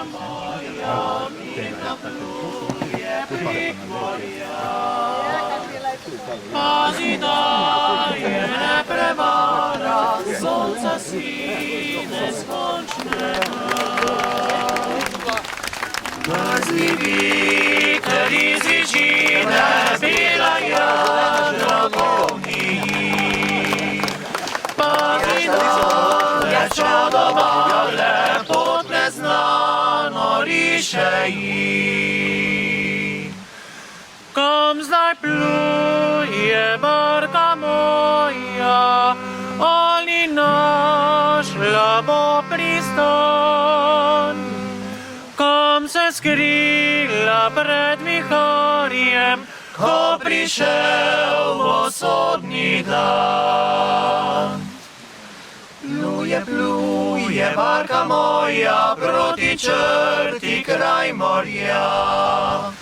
moja, miluje prek morja. Pazi, da je ne prevara, sonca si neskončnega. Mrzli viter iz višine, bela jadra polni. Pazi, da je čudova lepot neznano riše ji. Kam zdaj pluje barka moja, ali našla bo pristan? Kam se skrila pred viharjem, ko prišel bo sodni dan? Pluje barka moja proti črti kraj morja,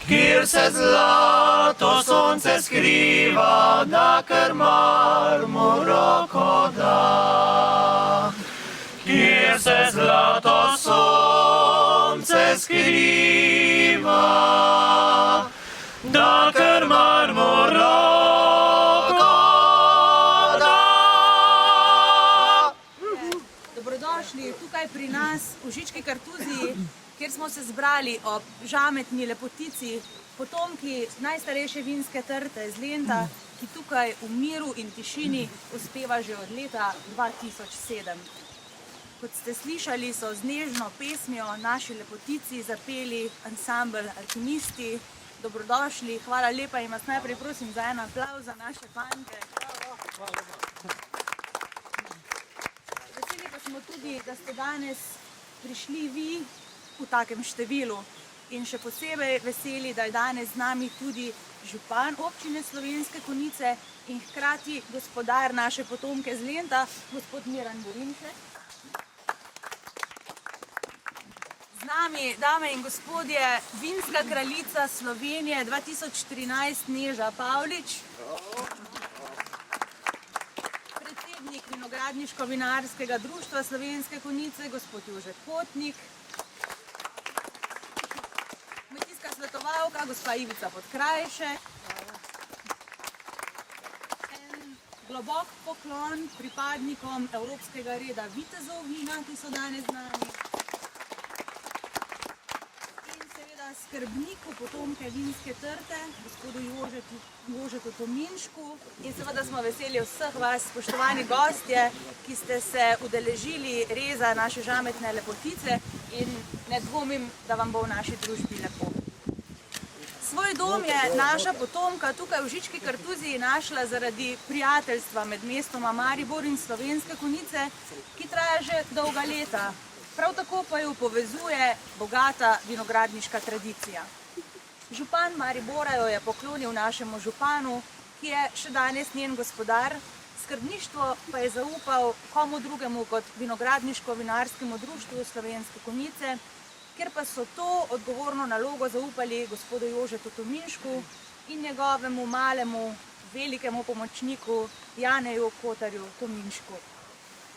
kjer se zlato sonce skriva, da krmar mu roko da. Kjer se zlato sonce skriva, da krmar mu roko da. Dobrodošli tukaj pri nas v Žički kartuziji, kjer smo se zbrali ob žametni lepotici, potomki najstarejše vinske trte z Lenta, ki tukaj v miru in tišini uspeva že od leta 2007. Kot ste slišali, so z nežno pesmijo naši lepotici zapeli ansambel Alkimisti. Dobrodošli, hvala lepa in vas najprej prosim za en aplavz za naše fante. Veseli pa smo tudi, da ste danes prišli vi v takem številu. In še posebej veseli, da je danes z nami tudi župan občine Slovenske Konjice in hkrati gospodar naše potomke z Lenta, gospod Miran Borinšek. Z nami, dame in gospodje, vinska kraljica Slovenije 2013 Neža Pavlič. Predsednik Vinogradniško-vinarskega društva Slovenske Konjice, gospod Jože Kotnik. Svetovalka, gospa Ivica Podkrajšek. En globok poklon pripadnikom Evropskega reda vitezov vina, ki so danes z nami. In seveda skrbniku potomke vinske trte, gospodu Jožetu Tominšku. In seveda smo veseli vseh vas, spoštovani gostje, ki ste se udeležili reza naše žametne lepotice in ne dvomim, da vam bo v naši družbi lepo. Svoj dom je naša potomka tukaj v Žički kartuziji našla zaradi prijateljstva med mestoma Maribor in Slovenske Konjice, ki traja že dolga leta. Prav tako pa jo povezuje bogata vinogradniška tradicija. Župan Maribora jo je poklonil našemu županu, ki je še danes njen gospodar, skrbništvo pa je zaupal komu drugemu kot Vinogradniško-vinarskemu društvu Slovenske Konjice, ker pa so to odgovorno nalogo zaupali gospodu Jožetu Tominšku in njegovemu malemu, velikemu pomočniku Janeju Kotarju Tominšku.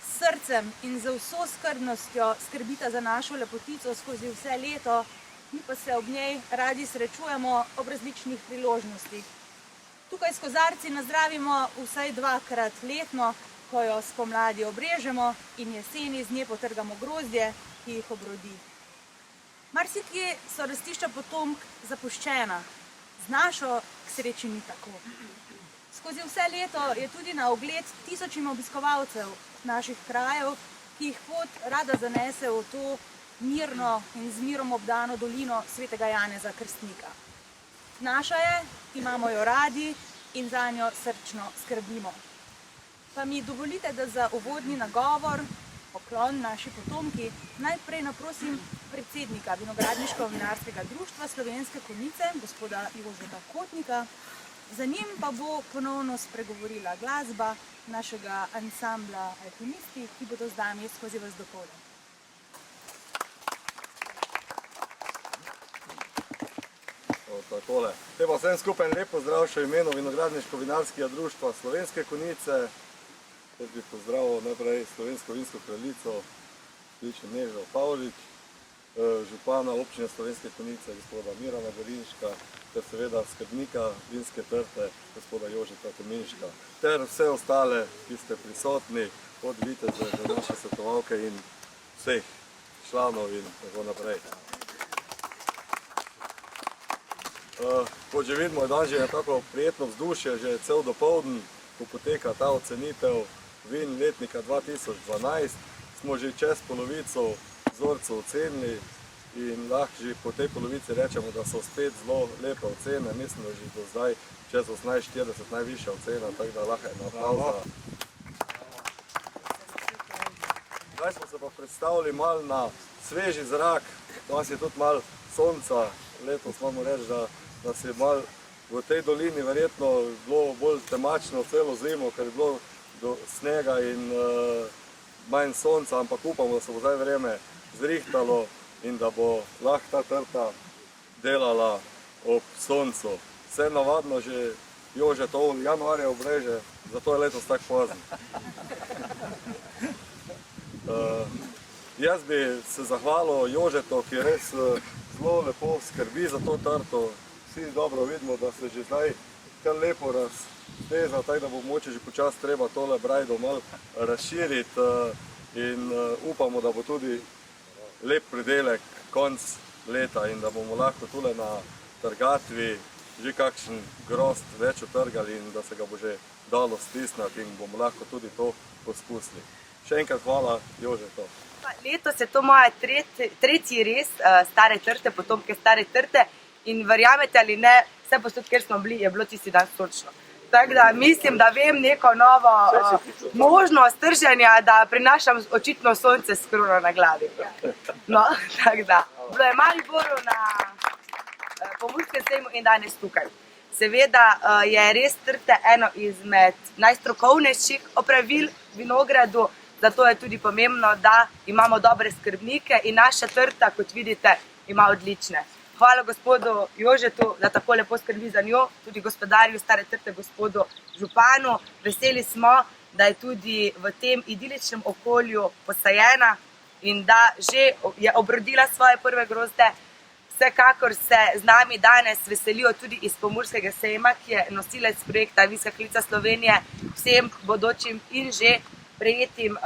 S srcem in z vso skrbnostjo skrbita za našo lepotico skozi vse leto, mi pa se ob njej radi srečujemo ob različnih priložnostih. Tukaj s kozarci nazdravimo vsaj dvakrat letno, ko jo spomladi obrežemo in jeseni z nje potrgamo grozdje, ki jih obrodi. Marsikje so rastišča potomk zapuščena, z našo k sreči ni tako. Skozi vse leto je tudi na ogled tisočim obiskovalcev naših krajev, ki jih pot rada zanese v to mirno in z mirom obdano dolino svetega Janeza Krstnika. Naša je, imamo jo radi in zanjo srčno skrbimo. Pa mi dovolite, da za uvodni nagovor, poklon naši potomki, najprej naprosim predsednika Vinogradniško-vinarskega društva Slovenske Konjice, gospoda Jožeta Kotnika. Za njim pa bo ponovno spregovorila glasba našega ansambla Alkimisti, ki bodo z nami skozi ves dopoldan. Takole. Te pa vsem skupaj lep pozdrav še v imenu Vinogradniško-vinarskega društva Slovenske Konjice. Jaz bi pozdravil najprej slovensko vinsko kraljico, Nežo Pavlič. župana občine Slovenske Konjice, gospoda Mirana Belinška, ter seveda skrbnika vinske trte, gospoda Jožeta Tominška, ter vse ostale, ki ste prisotni, od viteze do naše svetovalke in vseh članov in tako naprej. Kot že vidimo, je dan že nekako prijetno vzdušje, že cel dopoldan, ko poteka ta ocenitev vin letnika 2012, smo že čez polovico vzorcev ocenili in lahko že po tej polovici rečemo, da so spet zelo lepe ocene. Mislim, da že do zdaj čez 1840 najvišja ocena, tako da lahko ena aplavza. Zdaj smo se pa predstavili malo na sveži zrak, danes je tudi malo sonca, letos moramo reči, da nas je malo v tej dolini verjetno bilo bolj temačno celo zimo, ker je bilo do snega in manj sonca, ampak upamo, da se bo zdaj vreme zrihtalo in da bo lahko ta trta delala ob soncu. Vse navadno že Jože to januarja obreže, zato je letos tako pozen. Jaz bi se zahvalil Jožetu, ki res zelo lepo skrbi za to trto. Vsi dobro vidimo, da se že zdaj kar lepo razteza, tako da bo mogoče že počasi treba tole brajdo malo razširiti in upamo, da bo tudi lep pridelek konc leta in da bomo lahko tule na trgatvi že kakšen grozd več utrgali in da se ga bo že dalo stisniti in bomo lahko tudi to poskusili. Še enkrat hvala, Jožeto. Letos je to moja tretji res stare trte, potomke stare trte in verjamete ali ne, vse posod, kjer smo bili, je bilo tisti dan sončno. Tako da mislim, da vem neko novo možnost trženja, da prinašam očitno sonce s krono na glavi. No, tako da. Bilo je Mariboru na Pomurskem sejmu in danes tukaj. Seveda je res trte eno izmed najstrokovnejših opravil v vinogradu, zato je tudi pomembno, da imamo dobre skrbnike in naša trta, kot vidite, ima odlične. Hvala gospodu Jožetu, da tako lepo skrbi za njo, tudi gospodarju stare trte, gospodu županu. Veseli smo, da je tudi v tem idiličnem okolju posajena in da že je obrodila svoje prve grozde. Vsekakor se z nami danes veselijo tudi iz Pomurskega sejma, ki je nosilec projekta Vinska kraljica Slovenije, vsem bodočim in že prejetim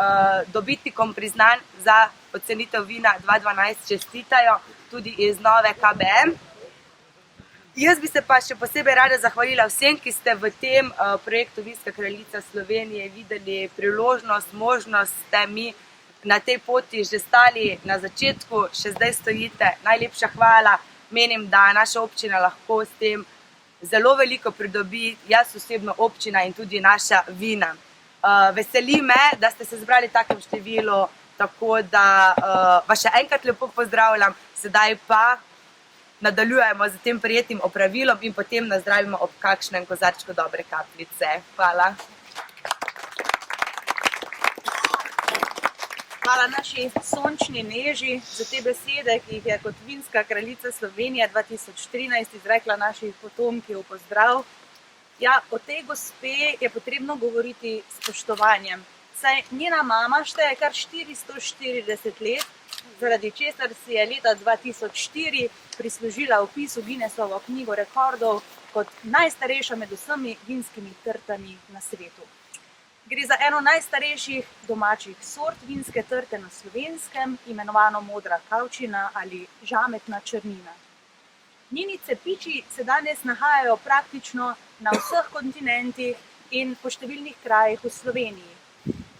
dobitnikom priznanj za ocenitev vina 2012 čestitajo tudi iz nove KBM. Jaz bi se pa še posebej rada zahvalila vsem, ki ste v tem projektu Vinska kraljica Slovenije videli priložnost, možnost, ste mi na tej poti že stali na začetku, še zdaj stojite. Najlepša hvala. Menim, da naša občina lahko s tem zelo veliko pridobi, jaz osebno občina in tudi naša vina. Veseli me, da ste se zbrali v takem številu, tako da vas še enkrat lepo pozdravljam. Sedaj pa nadaljujemo z tem prijetnim opravilom in potem nazdravimo ob kakšnem kozarčku dobre kapljice. Hvala. Hvala naši sončni neži za te besede, ki jih je kot Vinska kraljica Slovenije 2013 izrekla naših potomki v pozdrav. Ja, o tej gospe je potrebno govoriti s spoštovanjem. Saj njena mama šteje kar 440 let, zaradi česar si je leta 2004 prislužila vpis v Guinnessovo knjigo rekordov kot najstarejša med vsemi vinskimi trtami na svetu. Gre za eno najstarejših domačih sort vinske trte na Slovenskem, imenovano modra kavčina ali žametna črnina. Njeni cepiči se danes nahajajo praktično na vseh kontinentih in po številnih krajih v Sloveniji.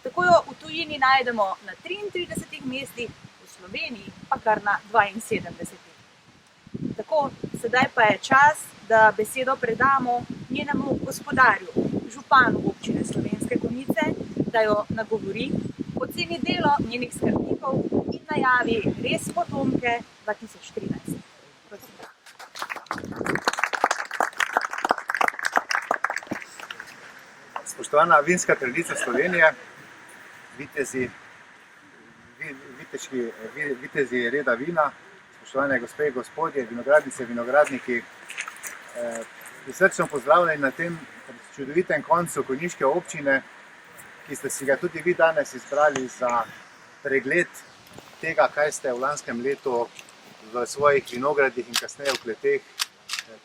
Tako jo v tujini najdemo na 33 mestih, v Sloveniji pa kar na 72. Tako, sedaj pa je čas, da besedo predamo njenemu gospodarju, županu občine Slovenske Konjice, da jo nagovori, oceni delo njenih skrbnikov in najavi res potomke 2013. Prosim. Spoštovana Vinska kraljica Slovenije, vitezi reda vina, spoštovane gospe in gospodje, vinogradnice, vinogradniki, prisrčno pozdravljeni na tem čudovitem koncu konjiške občine, ki ste si ga tudi vi danes izbrali za pregled tega, kaj ste v lanskem letu v svojih vinogradih in kasneje v kleteh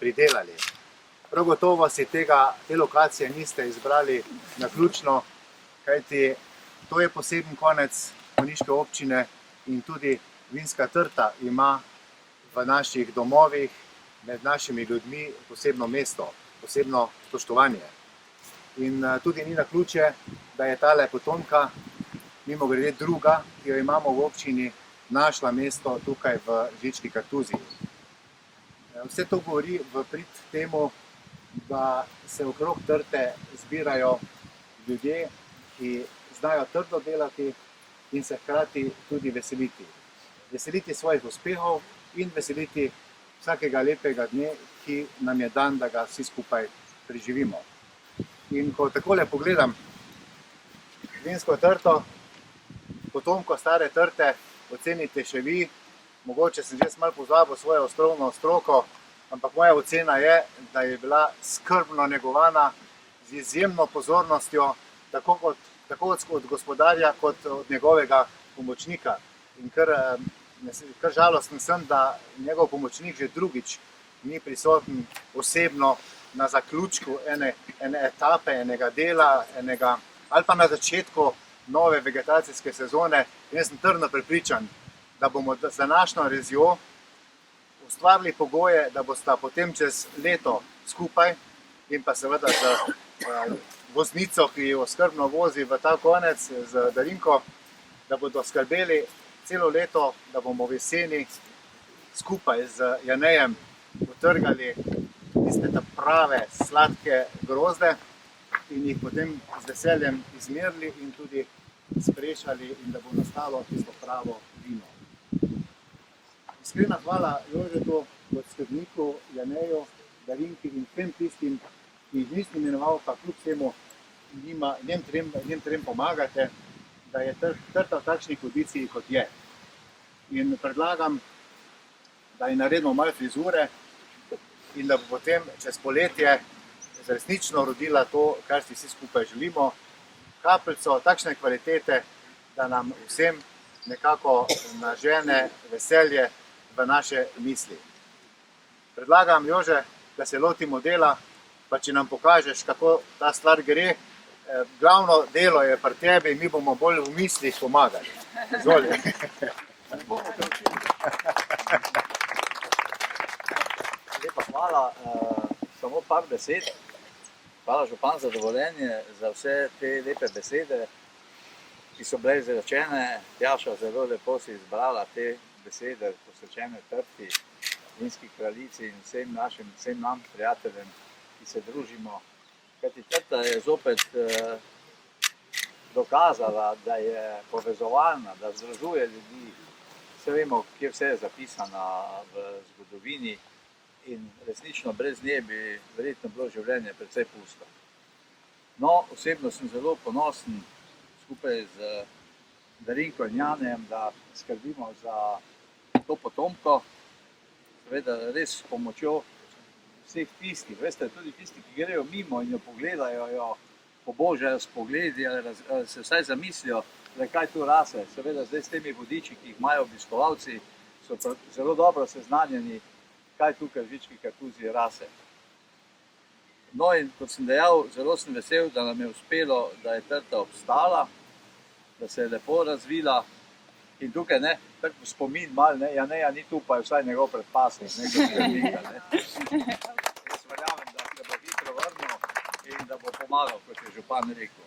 pridelali. Prav gotovo si te lokacije niste izbrali naključno, kajti to je poseben konec konjiške občine in tudi vinska trta ima v naših domovih, med našimi ljudmi posebno mesto, posebno spoštovanje. In tudi ni naključje, da je tale potomka, mimogrede druga, ki jo imamo v občini, našla mesto tukaj v Žički kartuziji. Vse to govori v prid temu, da se okrog trte zbirajo ljudje, ki znajo trdo delati in se hkrati tudi veseliti. Veseliti svojih uspehov in veseliti vsakega lepega dne, ki nam je dan, da ga vsi skupaj preživimo. In ko takole pogledam vinsko trto, potomko stare trte, ocenite še vi, mogoče sem že malo pozabil svojo ostrovno stroko, ampak moja ocena je, da je bila skrbno negovana z izjemno pozornostjo, tako od gospodarja kot od njegovega pomočnika. In kar žalosten sem, da njegov pomočnik že drugič ni prisoten osebno na zaključku ene etape, enega dela, ali pa na začetku nove vegetacijske sezone. In jaz sem trdno prepričan, da bomo z današnjo rezjo ustvarili pogoje, da bosta potem čez leto skupaj in pa seveda z voznico, ki jo skrbno vozi v ta konec z Darinko, da bodo skrbeli celo leto, da bomo v jeseni skupaj z Janejem utrgali tiste prave sladke grozde in jih potem z veseljem izmerili in tudi sprešali in da bo nastalo tisto pravo vino. Iskrena hvala Jožetu kot skrbniku, Janeju, Darinki in vsem tistim, ki jih nisem imenoval, pa kljub temu njim trem pomagate, da je trta v takšni kondiciji, kot je. In predlagam, da ji naredimo malo frizure in da bo potem čez poletje resnično rodila to, kar si vsi skupaj želimo. Kapljico takšne kvalitete, da nam vsem nekako nažene veselje v naše misli. Predlagam, Jože, da se lotimo dela, pa če nam pokažeš, kako ta stvar gre. Glavno delo je pri tebi, mi bomo bolj v mislih pomagali. Izvoli. Lepa hvala, samo par besed. Hvala župan za dovoljenje, za vse te lepe besede, ki so bile izrečene. Tjaša, zelo lepo si izbrala te besede, posvečene trti, vinski kraljici in vsem nam prijateljem, ki se družimo. Kajti trta je zopet dokazala, da je povezovalna, da združuje ljudi. Vse vemo, kje vse je zapisana v zgodovini in resnično brez nje bi verjetno bilo življenje precej pusto. No, osebno sem zelo ponosen skupaj z Darinko in Janejem, da skrbimo za to potomko, seveda res s pomočjo vseh tistih, veste, tudi tisti, ki grejo mimo in jo pogledajo, jo pobožajo s pogledi ali se vsaj zamislijo, da kaj tu rase. Seveda zdaj s temi vodiči, ki jih imajo obiskovalci, so zelo dobro seznanjeni, kaj tukaj v Žički kartuziji rase. No in kot sem dejal, zelo sem vesel, da nam je uspelo, da je trta obstala, da se je lepo razvila in tukaj, ne, tako spomin mal, ne, Janeja ni tu, pa je vsaj njegov predpasnik, nekaj skrbnika, ne. Jaz verjamem, da se bo hitro vrnil in da bo pomagal, kot je župan rekel.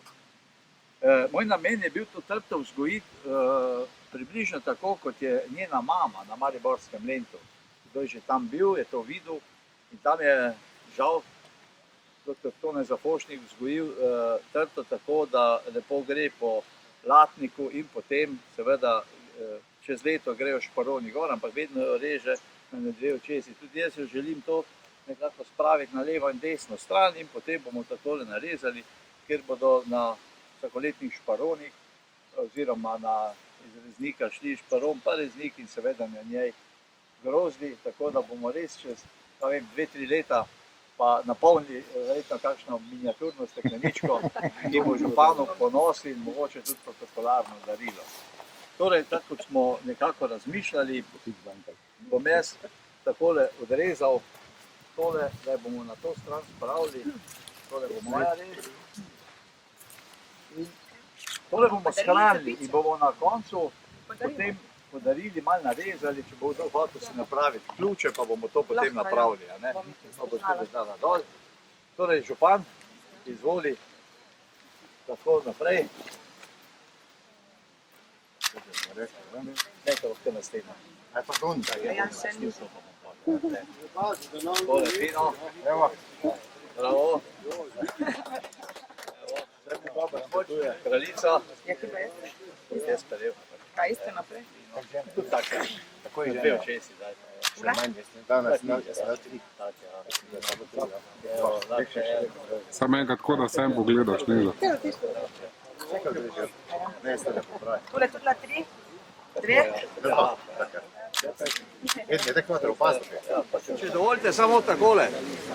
Moj namen je bil to trto vzgojiti približno tako, kot je njena mama na Mariborskem Lentu. Kdo je že tam bil, je to videl in tam je žal dr. Tone Zafošnik vzgojil trto tako, da lepo gre po latniku in potem seveda čez leto grejo šparoni gor, ampak vedno jo reže na dve očesi. Tudi jaz jo želim to nekako spraviti na levo in desno stran in potem bomo takole narezali, kjer bodo na vsakoletnih šparonih oziroma na izreznika šli šparon pa reznik in seveda na njej grozdi, tako da bomo res čez 2-3 leta pa napolnili verjetno kakšno miniaturno stekleničko, ki bo županu ponos in mogoče tudi protokolarno darilo. Torej, tako kot smo nekako razmišljali, bom jaz takole odrezal tole, da bomo na to stran spravili. Tole bo moja rez. In tole bomo shranili in bomo na koncu potem podarili, malo narezali, če bo kdo hotel si napraviti ključe, pa bomo to potem napravili. To bo tudi dala dol. Torej, župan, izvoli tako naprej. Nekaj lahko naslednja. Aj pa gunta, je. Tole fino. Evo. Bravo. Kraljica. Jaz pa levo. Kaj ste naprej? Tudi tako. Tako je Dve že. očesi zdaj. Še manj, danes na 3. Samo enkrat tako, da sem pogledaš, Neža. Čekaj, da že. Ne, ste da popravi. Tole tudi na 3? 2? Je tako malo opaziti. Če dovolite samo takole.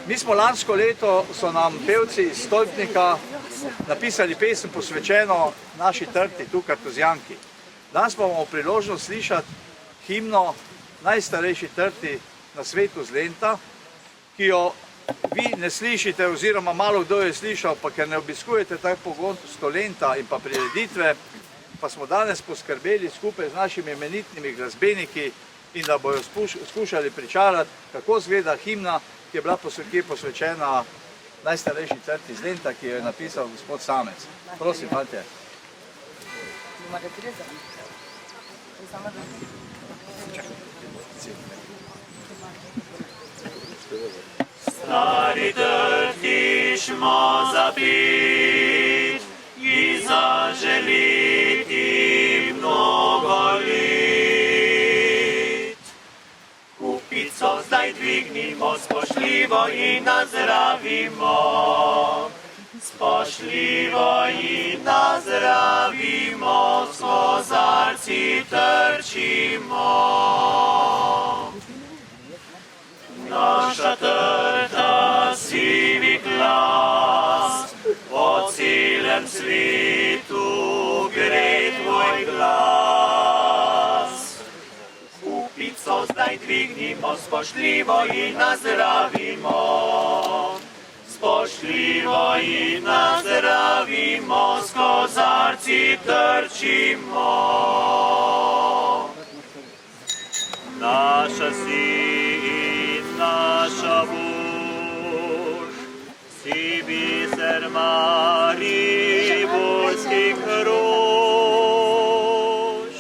Mi smo lansko leto, so nam pevci iz Stolpnika napisali pesem posvečeno naši trti, tu Kartuzjanki. Danes pa bomo priložnost slišati himno najstarejši trti na svetu z Lenta, ki jo vi ne slišite oziroma malo kdo je slišal, pa ker ne obiskujete tako pogosto Lenta in pa prireditve, pa smo danes poskrbeli skupaj z našimi imenitnimi glasbeniki in da bojo skušali pričarati, kako izgleda himna, ki je posvečena najstarejši trti z Lenta, ki jo je napisal gospod Samec. Prosim, fantje. Stari trti smo zapit i zaželiti mnogo let. Kupico zdaj dvignimo spoštljivo in nazdravimo. Spoštljivo in nazdravimo, s kozarci trčimo. Naša trta sivi glas, po celem svetu gre tvoj glas. Kupico zdaj dvignimo, spoštljivo in nazdravimo. Spoštljivo in nazdravimo, s kozarci trčimo. Naša si in naša bož, si biser mariborskih rož.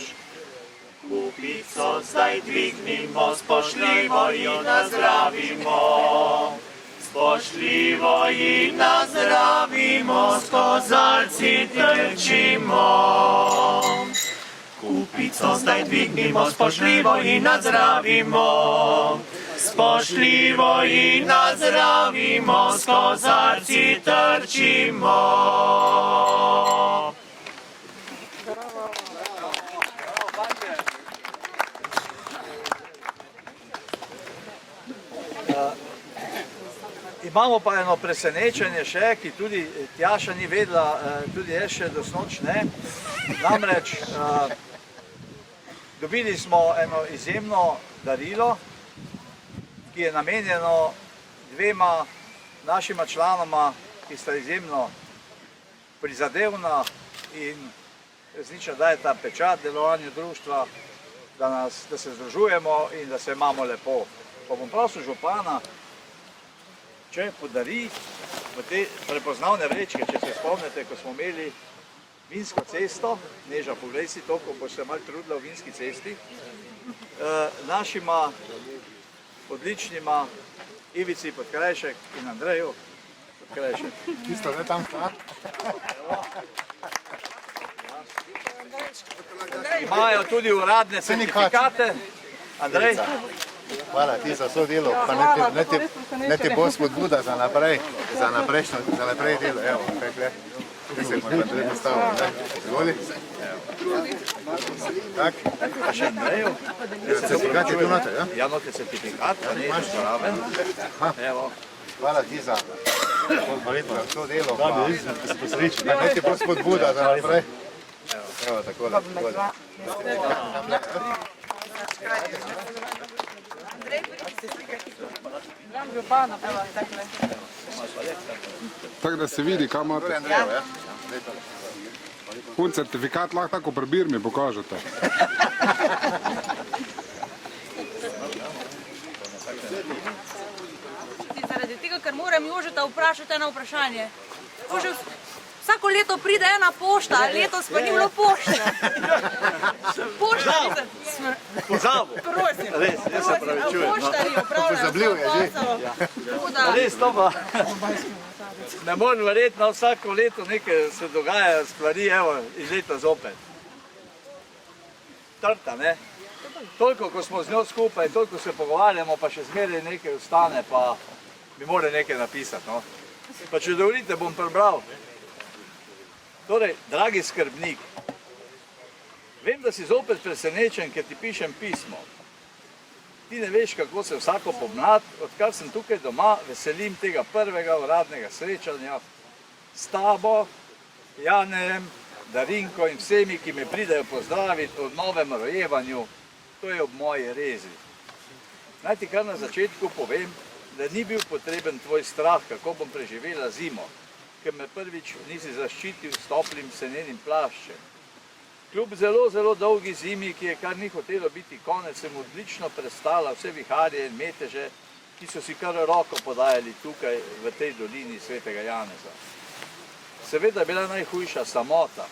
Kupico zdaj dvignimo, spoštljivo in nazdravimo. Spoštljivo in nazdravimo, s kozarci trčimo. Kupico zdaj dvignimo, spoštljivo in nazdravimo. Spoštljivo in nazdravimo, s kozarci trčimo. Imamo pa eno presenečenje še, ki tudi Tjaša ni vedela, tudi jaz še do snoč ne. Namreč dobili smo eno izjemno darilo, ki je namenjeno dvema našima članoma, ki sta izjemno prizadevna in resnično dajeta pečat delovanju društva, da se združujemo in da se imamo lepo. Pa bom prosil župana, če podari v te prepoznavne vrečke, če se spomnite, ko smo imeli vinsko cesto, Neža, poglej si to, ko boš se malo trudila v vinski cesti, našima odličnima Ivici Podkrajšek in Andreju Podkrajšek. Tisto, ne tam sta. Imajo tudi uradne certifikate. Andrej, Hvala ti za vso delo, pa ne ti bo spodbuda za naprej delo. Evo, kaj gled. Ti se moram tudi postaviti, ne? Izvoli. Tak. pa še Andreju. Certifikat je tu noter, ja? Ja, note certifikat, pa ne, zraven. Evo. Hvala ti za to delo. Da, ne ti bo spodbuda za naprej. Evo, takole. Tako da se vidi, kam imate. Andrejo, ja? Un certifikat lahko tako pri Birmi pokažete. Zaradi tega, ker moram Jožeta vprašati eno vprašanje. Jože, vsako leto pride ena pošta, letos pa ni bilo pošte. Pošta, Pozabil. prosim. Res, jaz se pravičujem. Poštarji upravljajo Pozabljiv je svoj že. posel. Tako da, Res to pa. Ne morem verjeti, na vsako leto nekaj se dogaja stvari, evo, iz leta zopet. Trta, ne? Toliko, ko smo z njo skupaj, toliko se pogovarjamo, pa še zmeraj nekaj ostane, pa bi morali nekaj napisati, no. Pa če dovolite, bom prebral. Torej, dragi skrbnik, vem, da si zopet presenečen, ker ti pišem pismo. Ti ne veš, kako se vsako pomlad, odkar sem tukaj doma, veselim tega prvega uradnega srečanja s tabo, Janejem, Darinko in vsemi, ki me pridejo pozdraviti o novem rojevanju, to je ob moji rezi. Naj ti kar na začetku povem, da ni bil potreben tvoj strah, kako bom preživela zimo, ker me prvič nisi zaščitil s toplim senenim plaščem. Kljub zelo, zelo dolgi zimi, ki je kar ni hotelo biti konec, sem odlično prestala vse viharje in meteže, ki so si kar roko podajali tukaj v tej dolini svetega Janeza. Seveda je bila najhujša samota,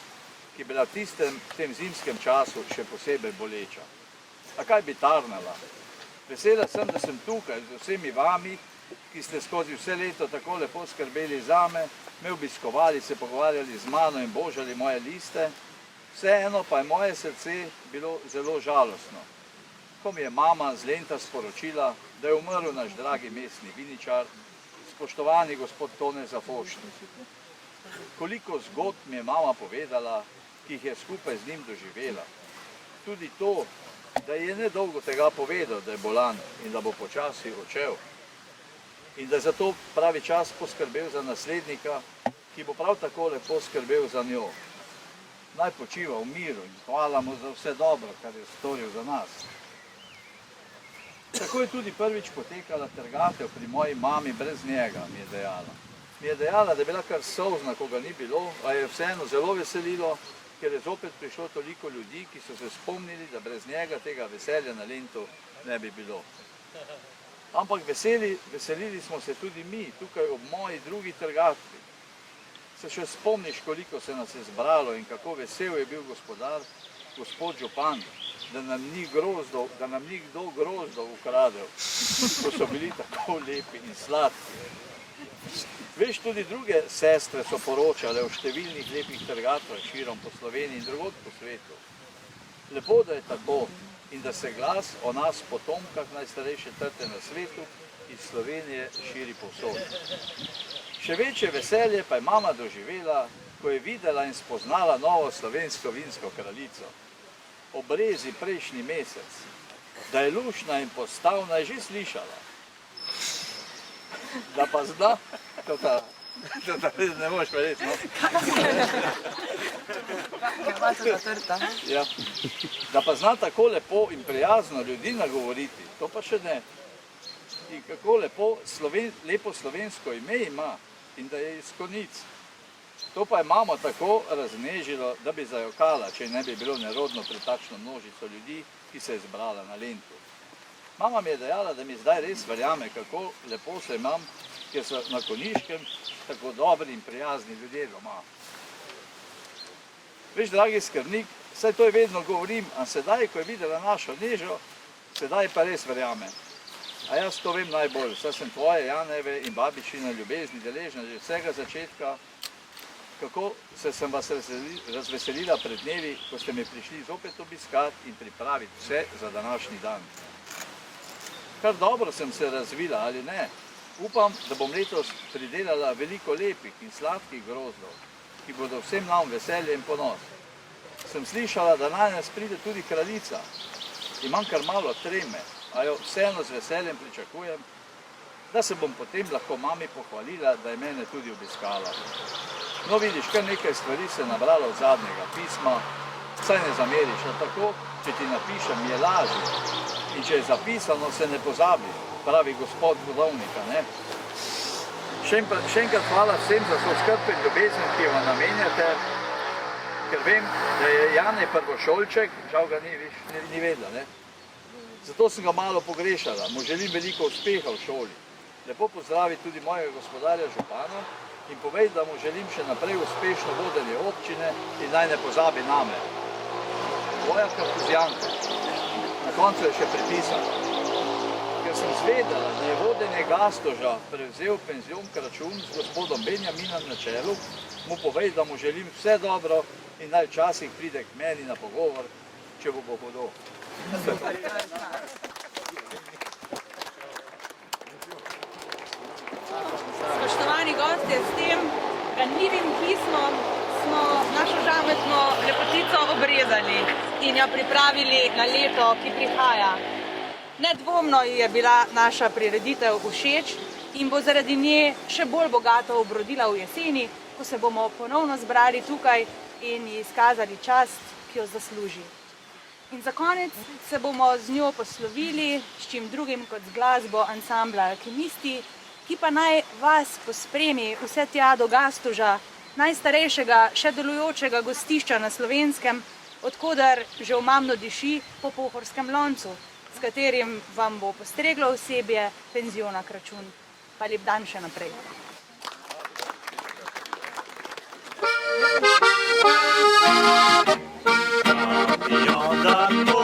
ki je bila v tem zimskem času še posebej boleča. A kaj bi tarnala? Vesela sem, da sem tukaj z vsemi vami, ki ste skozi vse leto tako lepo skrbeli zame, me obiskovali, se pogovarjali z mano in božali moje liste. Vseeno pa je moje srce bilo zelo žalostno, ko mi je mama z Lenta sporočila, da je umrl naš dragi mestni viničar, spoštovani gospod Tone Zafošnik. Koliko zgodb mi je mama povedala, ki jih je skupaj z njim doživela. Tudi to, da je nedolgo tega povedal, da je bolan in da bo počasi odšel. In da je zato pravi čas poskrbel za naslednika, ki bo prav tako lepo skrbel za njo. Naj počiva v miru in hvala mu za vse dobro, kar je storil za nas. Tako je tudi prvič potekala trgatev pri moji mami brez njega, mi je dejala. Mi je dejala, da je bila kar solzna, ko ga ni bilo, a je vseeno zelo veselilo, ker je zopet prišlo toliko ljudi, ki so se spomnili, da brez njega tega veselja na Lentu ne bi bilo. Ampak veselili smo se tudi mi, tukaj ob moji drugi trgatvi. Se še spomniš, koliko se nas je zbralo in kako vesel je bil gospodar, gospod župan, da nam ni kdo grozdov ukradel, ko so bili tako lepi in sladki. Veš, tudi druge sestre so poročale o številnih lepih trgatvah širom po Sloveniji in drugod po svetu. Lepo, da je tako in da se glas o nas potomkah najstarejše trte na svetu iz Slovenije širi povsod. Še večje veselje pa je mama doživela, ko je videla in spoznala novo slovensko vinsko kraljico. Ob rezi prejšnji mesec, da je luštna in postavna, je že slišala. Da pa zna, ne moreš verjeti, no? Ja. Da pa zna tako lepo in prijazno ljudi nagovoriti, to pa še ne. In kako lepo slovensko ime ima in da je iz Konic. To pa je mamo tako raznežilo, da bi zajokala, če ne bi bilo nerodno pred takšno množico ljudi, ki se je zbrala na Lentu. Mama mi je dejala, da mi zdaj res verjame, kako lepo se imam, ker so na Koniškem tako dobri in prijazni ljudje doma. Veš, dragi skrbnik, saj to je vedno govorim, a sedaj, ko je videla našo Nežo, sedaj pa res verjame. A jaz to vem najbolj, saj sem tvoje, Janeve in babičine ljubezni deležna že vsega začetka, kako sem vas razveselila pred dnevi, ko ste me prišli zopet obiskati in pripraviti vse za današnji dan. Kar dobro sem se razvila, ali ne? Upam, da bom letos pridelala veliko lepih in sladkih grozdov, ki bodo vsem nam veselje in ponos. Sem slišala, da naj nas pride tudi kraljica. Imam kar malo treme, a jo vseeno z veseljem pričakujem, da se bom potem lahko mami pohvalila, da je mene tudi obiskala. No vidiš, kar nekaj stvari se je nabralo od zadnjega pisma, saj ne zameriš, a tako, če ti napišem, je lažje. In če je zapisano, se ne pozabi, pravi gospod Godovnika, ne. Še enkrat hvala vsem za to skrb in ljubezen, ki jo namenjate, ker vem, da je Jane prvošolček, žal ga ni vedela, ne. Zato sem ga malo pogrešala, mu želim veliko uspeha v šoli. Lepo pozdravi tudi mojega gospodarja župana in povej, da mu želim še naprej uspešno vodenje občine in naj ne pozabi name. Tvoja Kartuzjanka. Na koncu je še pripisala. Ker sem zvedela, da je vodenje Gastoža prevzel penzion Kračun z gospodom Benjaminom na čelu, mu povej, da mu želim vse dobro in naj včasih pride k meni na pogovor, če bo hudo. Spoštovani gostje, s tem ganljivim pismom smo našo žametno lepotico obrezali in jo pripravili na leto, ki prihaja. Nedvomno ji je bila naša prireditev všeč in bo zaradi nje še bolj bogato obrodila v jeseni, ko se bomo ponovno zbrali tukaj in ji izkazali čast, ki jo zasluži. In za konec se bomo z njo poslovili s čim drugim kot z glasbo ansambla Alkimisti, ki pa naj vas pospremi vse tja do Gastoža, najstarejšega še delujočega gostišča na Slovenskem, odkoder že omamno diši po Pohorskem loncu, s katerim vam bo postreglo osebje penziona Kračun. Pa lep dan še naprej. Ja, da to